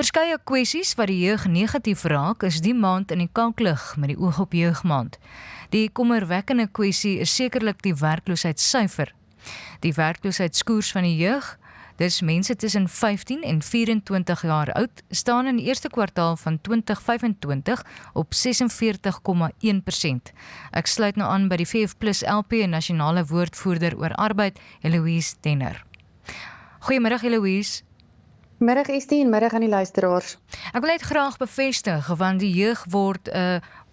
Verskeie kwessies wat die jeug negatief raak, is die maand in die kalklig met die oog op jeugmaand. Die kommerwekkende kwessie is sekerlik die werkloosheidssyfer. Die werkloosheidskoers van die jeug, dis mense tussen 15 en 24 jaar oud, staan in die eerste kwartaal van 2025 op 46,1%. Ek sluit nou aan by die VF+ LP en nasionale woordvoerder oor arbeid, Eloise Denner. Goeiemiddag Eloise. Middag Estie en middag aan die luisteraars. Ek wil net graag bevestig, want die jeug word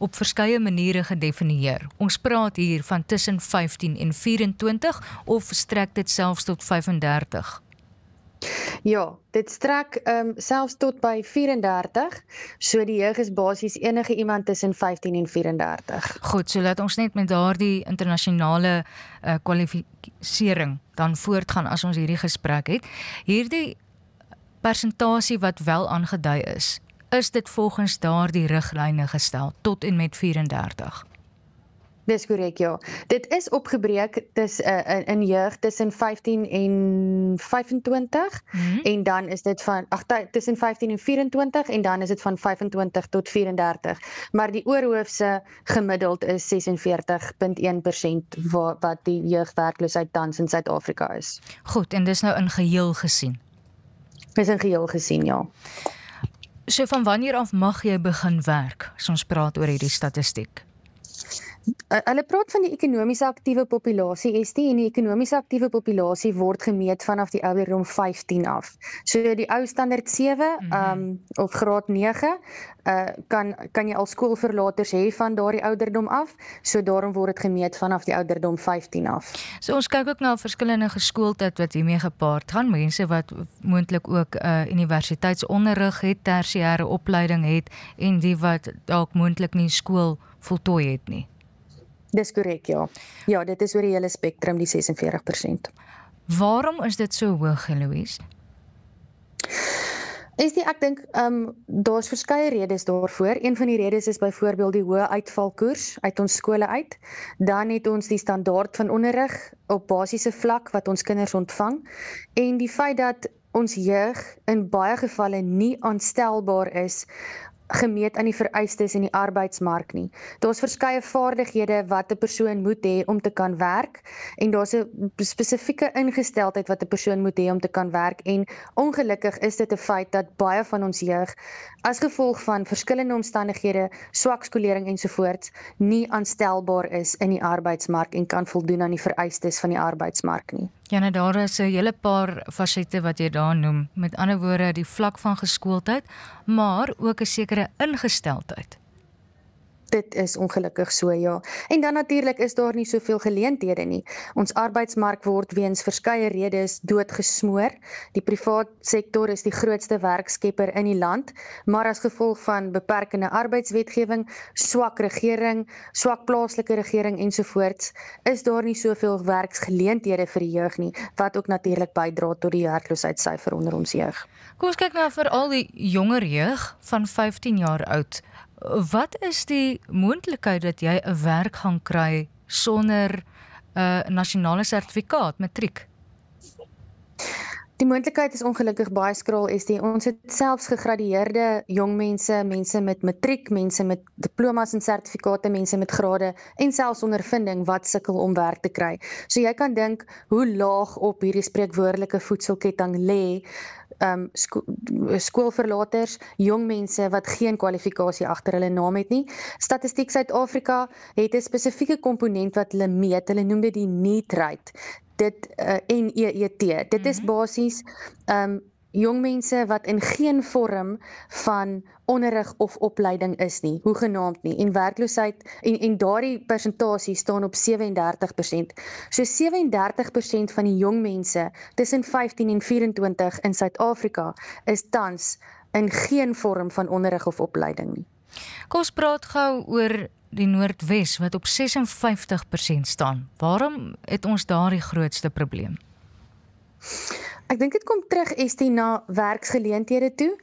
op verskeie maniere gedefinieer. Ons praat hier van tussen 15 en 24 of strek dit selfs tot 35? Ja, dit strek selfs tot by 34, so die jeug is basies enige iemand tussen 15 en 34. Goed, so laat ons net met daardie internasionale kwalifisering dan voortgaan as ons hierdie gesprek het. Hierdie persentasie wat wel aangedui is dit volgens daardie riglyne gestel tot en met 34? Dis korrek, ja. Dit is opgebreek in jeug tussen 15 en 25 en dan is dit tussen 15 en 24 en dan is dit van 25 tot 34. Maar die oorhoofse gemiddeld is 46,1% wat die jeugwerkloosheid tans in Suid-Afrika is. Goed, en dis nou in geheel gesien? Is in geheel gesien, ja. So van wanneer af mag jy begin werk, as ons praat oor hierdie statistiek? Hulle praat van die ekonomies aktiewe populasie, Estie, en die ekonomies aktiewe populasie word gemeet vanaf die ouderdom 15 af. So die ou standaard 7 of graad 9 kan jy al skoolverlaters hê van daardie ouderdom af, so daarom word dit gemeet vanaf die ouderdom 15 af. So ons kyk ook na verskillende geskooldheid wat hiermee gepaard gaan, mense wat moontlik ook universiteitsonderrig het, tersiêre opleiding het en die wat dalk moontlik nie skool voltooi het nie. Dis korrek, ja. Ja, dit is oor die hele spektrum, die 46%. Waarom is dit so hoog, Eloise? Ek dink, daar's verskeie redes daarvoor. Een van die redes is byvoorbeeld die hoë uitvalkoers uit ons skole uit. Dan het ons die standaard van onderrig op basiese vlak wat ons kinders ontvang. En die feit dat ons jeug in baie gevalle nie aanstelbaar is gemeet aan die vereistes in die arbeidsmark nie. Daar's verskeie vaardighede wat 'n persoon moet hê om te kan werk en daar's 'n spesifieke ingesteldheid wat 'n persoon moet hê om te kan werk en ongelukkig is dit 'n feit dat baie van ons jeug as gevolg van verskillende omstandighede, swak skolering ensovoorts nie aanstelbaar is in die arbeidsmark en kan voldoen aan die vereistes van die arbeidsmark nie. Ja, nou daar is 'n hele paar fasette wat jy daar noem. Met ander woorde, die vlak van geskooldheid, maar ook 'n sekere ingesteldheid. Dit is ongelukkig so, ja. En dan natuurlik is daar nie soveel geleenthede nie. Ons arbeidsmark word weens verskeie redes doodgesmoor. Die privaat sektor is die grootste werkskepper in die land, maar as gevolg van beperkende arbeidswetgewing, swak regering, swak plaaslike regering ensovoorts, is daar nie soveel werksgeleenthede vir die jeug nie, wat ook natuurlik bydra tot die werkloosheidssyfer onder ons jeug. Kom ons kyk nou vir al die jonger jeug van 15 jaar oud. Wat is die moontlikheid dat jy 'n werk gaan kry sonder 'n nasionale sertifikaat, matriek? Die moontlikheid is ongelukkig baie skraal, Estie. Ons het selfs gegradueerde jong mense, mense met matriek, mense met diplomas en sertifikate, mense met grade en selfs ondervinding wat sukkel om werk te kry. So jy kan dink hoe laag op hierdie spreekwoordelike voedselketting lê skoolverlaters, jong mense wat geen kwalifikasie agter hulle naam het nie. Statistiek Suid-Afrika het 'n spesifieke komponent wat hulle meet. Hulle noem dit die NEET rate. Dit NEET. Dit is basies jong mense wat in geen vorm van onderrig of opleiding is nie, hoegenaamd nie. En werkloosheid en daardie persentasie staan op 37%. So 37% van die jong mense tussen 15 en 24 in Suid-Afrika is tans in geen vorm van onderrig of opleiding nie. Kom ons praat gou oor die Noordwes wat op 56% staan. Waarom het ons daar die grootste probleem? Ek dink dit kom terug, Estie, na werksgeleenthede toe.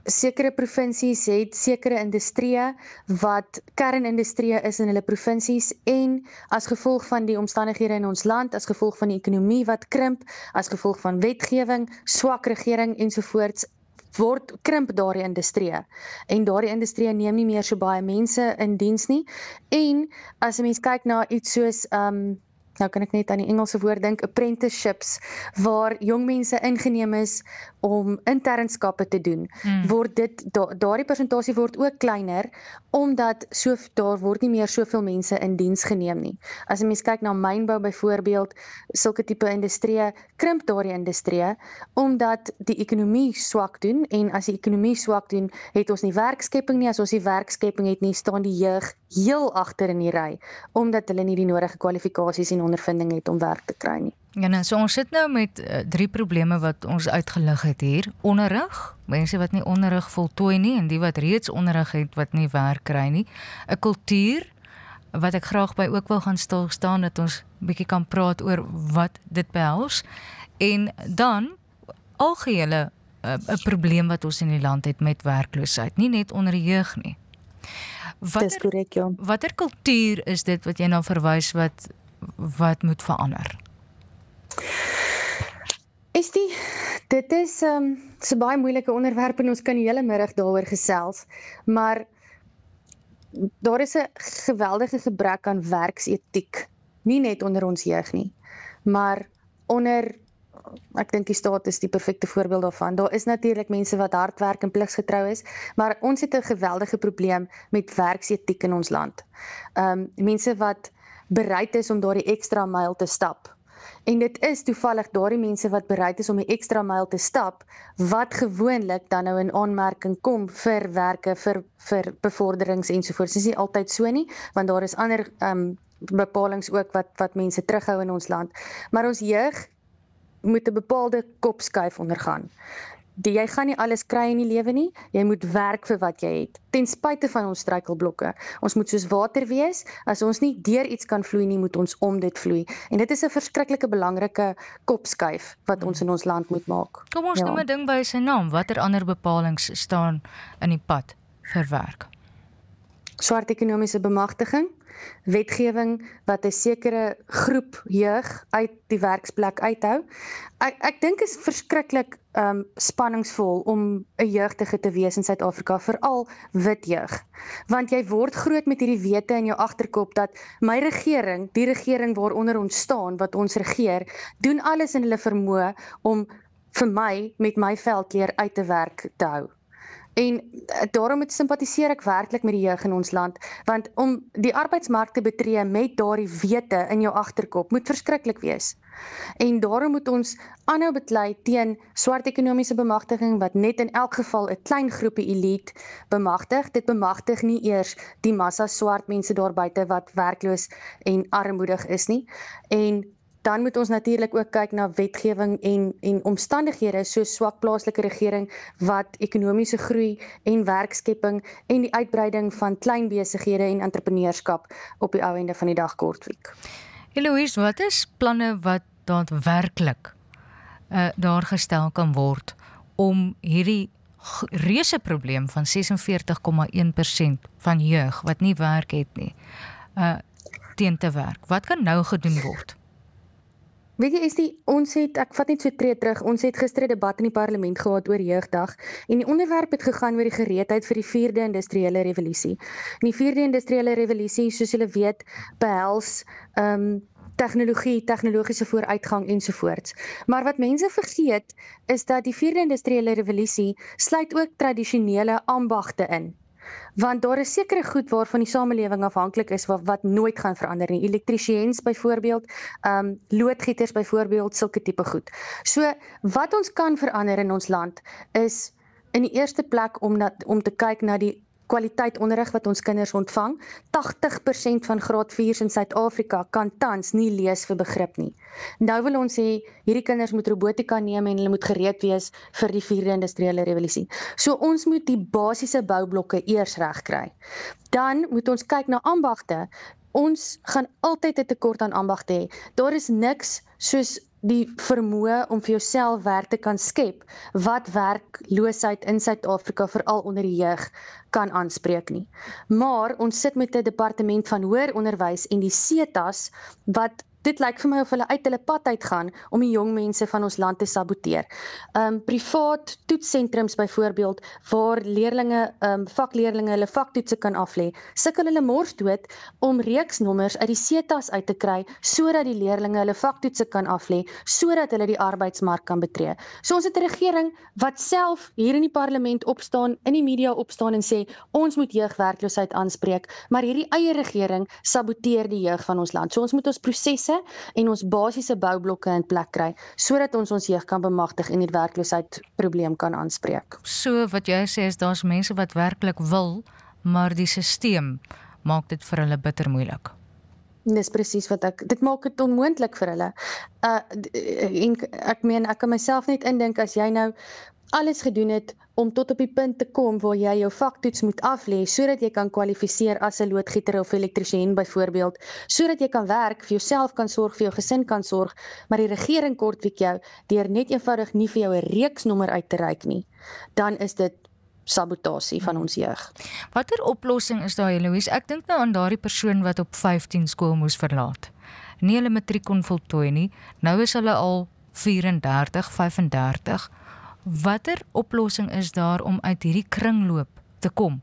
Sekere provinsies het sekere industrieë wat kernindustrieë is in hulle provinsies en as gevolg van die omstandighede in ons land, as gevolg van die ekonomie wat krimp, as gevolg van wetgewing, swak regering ensovoorts, krimp daardie industrie. En daardie industrie neem nie meer so baie mense in diens nie. En as 'n mens kyk na iets soos nou kan ek net aan die Engelse woord dink, apprenticeships, waar jong mense ingeneem is om internskappe te doen, word daardie persentasie word ook kleiner, omdat daar word nie meer soveel mense in diens geneem nie. As 'n mens kyk na mynbou byvoorbeeld, sulke tipe industrie, krimp daardie industrie, omdat die ekonomie swak doen, en as die ekonomie swak doen, het ons nie werkskepping nie, as ons nie werkskepping het nie, staan die jeug heel agter in die ry, omdat hulle nie die nodige kwalifikasies en ondervinding het om werk te kry nie. Ja, so ons sit nou met 3 probleme wat ons uitgelig het hier. Onderrig, mense wat nie onderrig voltooi nie, en die wat reeds onderrig het wat nie werk kry nie. 'n Kultuur, wat ek graag by ook wil gaan stil staan, dat ons 'n bietjie kan praat oor wat dit behels. En dan, algehele 'n probleem wat ons in die land het met werkloosheid, nie net onder die jeug nie. Dis korrek, ja. Watter kultuur is dit wat jy nou verwys wat moet verander? Dit is so baie moeilike onderwerp en ons kan die hele middag daaroor gesels, maar daar is 'n geweldige gebrek aan werksetiek, nie net onder ons jeug nie, maar ek dink die staat is die perfekte voorbeeld daarvan. Daar is natuurlik mense wat hard werk en pligsgetrou is, maar ons het 'n geweldige probleem met werksetiek in ons land. Mense wat bereid is om daardie ekstra myl te stap. En dit is toevallig daardie mense wat bereid is om die ekstra myl te stap, wat gewoonlik dan nou in aanmerking kom vir werke, vir bevorderings ensovoorts. Dit is nie altyd so nie, want daar is ander bepalings ook wat mense terughou in ons land. Maar ons jeug moet 'n bepaalde kopskuif ondergaan. Jy gaan nie alles kry in die lewe nie, jy moet werk vir wat jy het, ten spyte van ons struikelblokke. Ons moet soos water wees, as ons nie deur iets kan vloei nie, moet ons om dit vloei. En dit is 'n verskriklike belangrike kopskuif wat ons in ons land moet maak. Kom ons noem 'n ding by sy naam, watter ander bepalings staan in die pad vir werk? Swart ekonomiese bemagtiging, wetgewing wat 'n sekere groep jeug uit die werksplek uithou. Ek dink is verskriklik spanningsvol om 'n jeugdige te wees in Suid-Afrika, veral wit jeug. Want jy word groot met hierdie wete in jou agterkop dat my regering, die regering waaronder ons staan, wat ons regeer, doen alles in hulle vermoë om vir my met my veldkleur uit te werk te hou. En daarom simpatiseer ek werklik met die jeug in ons land, want om die arbeidsmark te betree met daardie wete in jou agterkop moet verskriklik wees. En daarom moet ons aanhou beklei teen swart ekonomiese bemagtiging wat net in elk geval 'n klein groepie elite bemagtig. Dit bemagtig nie eers die massa swart mense daar buite wat werkloos en armoedig is nie. En dan moet ons natuurlik ook kyk na wetgewing en omstandighede soos swak plaaslike regering wat ekonomiese groei en werkskepping en die uitbreiding van klein besighede en entrepreneurskap op die ou ende van die dag kortwiek. Eloise, wat is planne wat daadwerklik daar gestel kan word om hierdie reuse probleem van 46,1% van jeug wat nie werk het nie teen te werk? Wat kan nou gedoen word? Weet jy, ek vat net so 'n tree terug, ons het gister 'n debat in die parlement gehad oor jeugdag, en die onderwerp het gegaan oor die gereedheid vir die 4de industriële revolusie. En die 4de industriële revolusie, soos julle weet, behels tegnologiese vooruitgang ensovoorts. Maar wat mense vergeet, is dat die 4de industriële revolusie sluit ook tradisionele ambagte in. Want daar is sekere goed waarvan die samelewing afhanklik is wat nooit gaan verander nie. Elektriesiëns byvoorbeeld, loodgieters byvoorbeeld, sulke tipe goed. So wat ons kan verander in ons land is in die eerste plek om te kyk na die kwaliteit onderrig wat ons kinders ontvang. 80% van graad 4's in Suid-Afrika kan tans nie lees vir begrip nie. Nou wil ons sê, hierdie kinders moet robotika neem en hulle moet gereed wees vir die 4de industriële revolusie. So ons moet die basiese boublokke eers reg kry. Dan moet ons kyk na ambagte. Ons gaan altyd 'n tekort aan ambagte hê. Daar is niks soos die vermoë om vir jouself werk te kan skep, wat werkloosheid in Suid-Afrika, veral onder die jeug, kan aanspreek nie. Maar ons sit met 'n departement van hoër onderwys en die SETAs, wat dit lyk vir my of hulle uit hulle pad uitgaan om die jong mense van ons land te saboteer. Privaat toetssentrums byvoorbeeld waar vakleerlinge hulle vaktoetse kan aflê, sukkel hulle mors dood om reeksnommers uit die CETA's uit te kry sodat die leerlinge hulle vaktoetse kan aflê, sodat hulle die arbeidsmark kan betree. So ons het 'n regering wat self hier in die parlement opstaan, in die media opstaan en sê ons moet jeugwerkloosheid aanspreek, maar hierdie eie regering saboteer die jeug van ons land. So ons moet ons prosesse en ons basiese boublokke in plek kry sodat ons jeug kan bemagtig en die werkloosheid probleem kan aanspreek. So wat jy sê is daar's mense wat werklik wil, maar die stelsel maak dit vir hulle bitter moeilik. Dis presies wat dit maak dit onmoontlik vir hulle. En ek kan myself net indink as jy nou alles gedoen het om tot op die punt te kom waar jy jou vaktoets moet aflê sodat jy kan kwalifiseer as 'n loodgieter of elektriesien byvoorbeeld, sodat jy kan werk, vir jouself kan sorg, vir jou gesin kan sorg, maar die regering kortwiek jou deur net eenvoudig nie vir jou 'n reeksnommer uit te reik nie, dan is dit sabotasie van ons jeug. Watter oplossing is daar, Louise? Ek dink nou aan daardie persoon wat op 15 skool moes verlaat. Nie hulle matriek kon voltooi nie, nou is hulle al 34, 35. Watter oplossing is daar om uit hierdie kringloop te kom?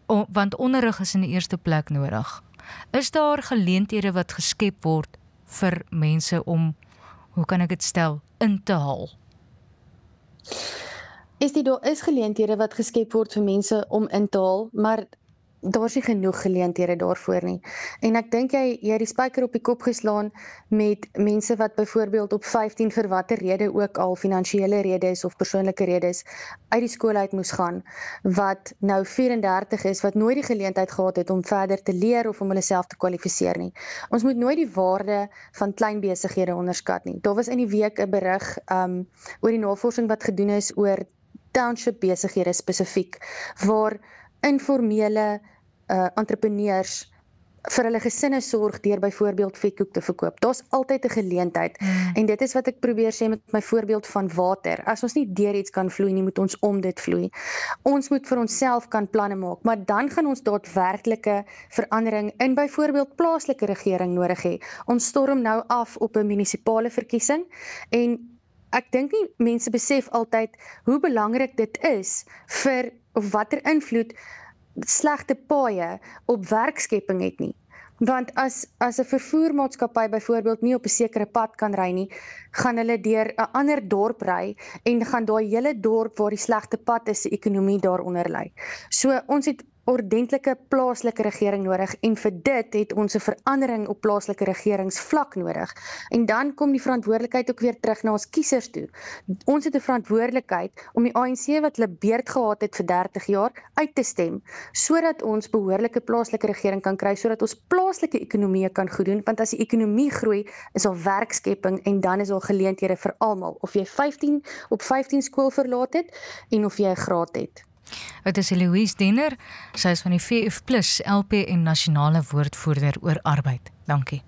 Want onderrig is in die eerste plek nodig. Is daar geleenthede wat geskep word vir mense om, hoe kan ek dit stel, in te haal? Daar is geleenthede wat geskep word vir mense om in te haal, maar daar is nie genoeg geleenthede daarvoor nie. En ek dink jy het die spyker op die kop geslaan met mense wat byvoorbeeld op 15 vir watter rede ook al, finansiële redes of persoonlike redes, uit die skool uit moes gaan, wat nou 34 is, wat nooit die geleentheid gehad het om verder te leer of om hulle self te kwalifiseer nie. Ons moet nooit die waarde van klein besighede onderskat nie. Daar was in die week 'n berig oor die navorsing wat gedoen is oor township besighede spesifiek, waar informele entrepreneurs vir hulle gesinne sorg deur byvoorbeeld vetkoek te verkoop. Daar's altyd 'n geleentheid. En dit is wat ek probeer sê met my voorbeeld van water. As ons nie deur iets kan vloei nie, moet ons om dit vloei. Ons moet vir onsself kan planne maak, maar dan gaan ons daadwerklike verandering in byvoorbeeld plaaslike regering nodig hê. Ons storm nou af op 'n munisipale verkiesing en ek dink nie mense besef altyd hoe belangrik dit is vir of watter invloed slegte paaie op werkskepping het nie. Want as 'n vervoermaatskappy byvoorbeeld nie op 'n sekere pad kan ry nie, gaan hulle deur 'n ander dorp ry en gaan daai hele dorp waar die slegte pad is, se ekonomie daaronder lê. So ons het ordentlike plaaslike regering nodig en vir dit het ons 'n verandering op plaaslike regeringsvlak nodig. En dan kom die verantwoordelikheid ook weer terug na ons kiesers toe. Ons het 'n verantwoordelikheid om die ANC wat hulle beurt gehad het vir 30 jaar uit te stem, sodat ons behoorlike plaaslike regering kan kry, sodat ons plaaslike ekonomie kan goed doen, want as die ekonomie groei, is daar werkskepping en dan is daar geleenthede vir almal, of jy 15 skool verlaat het en of jy 'n graad het. Dit is Louise Denner, sy is van die VF+ LP en nasionale woordvoerder oor arbeid. Dankie.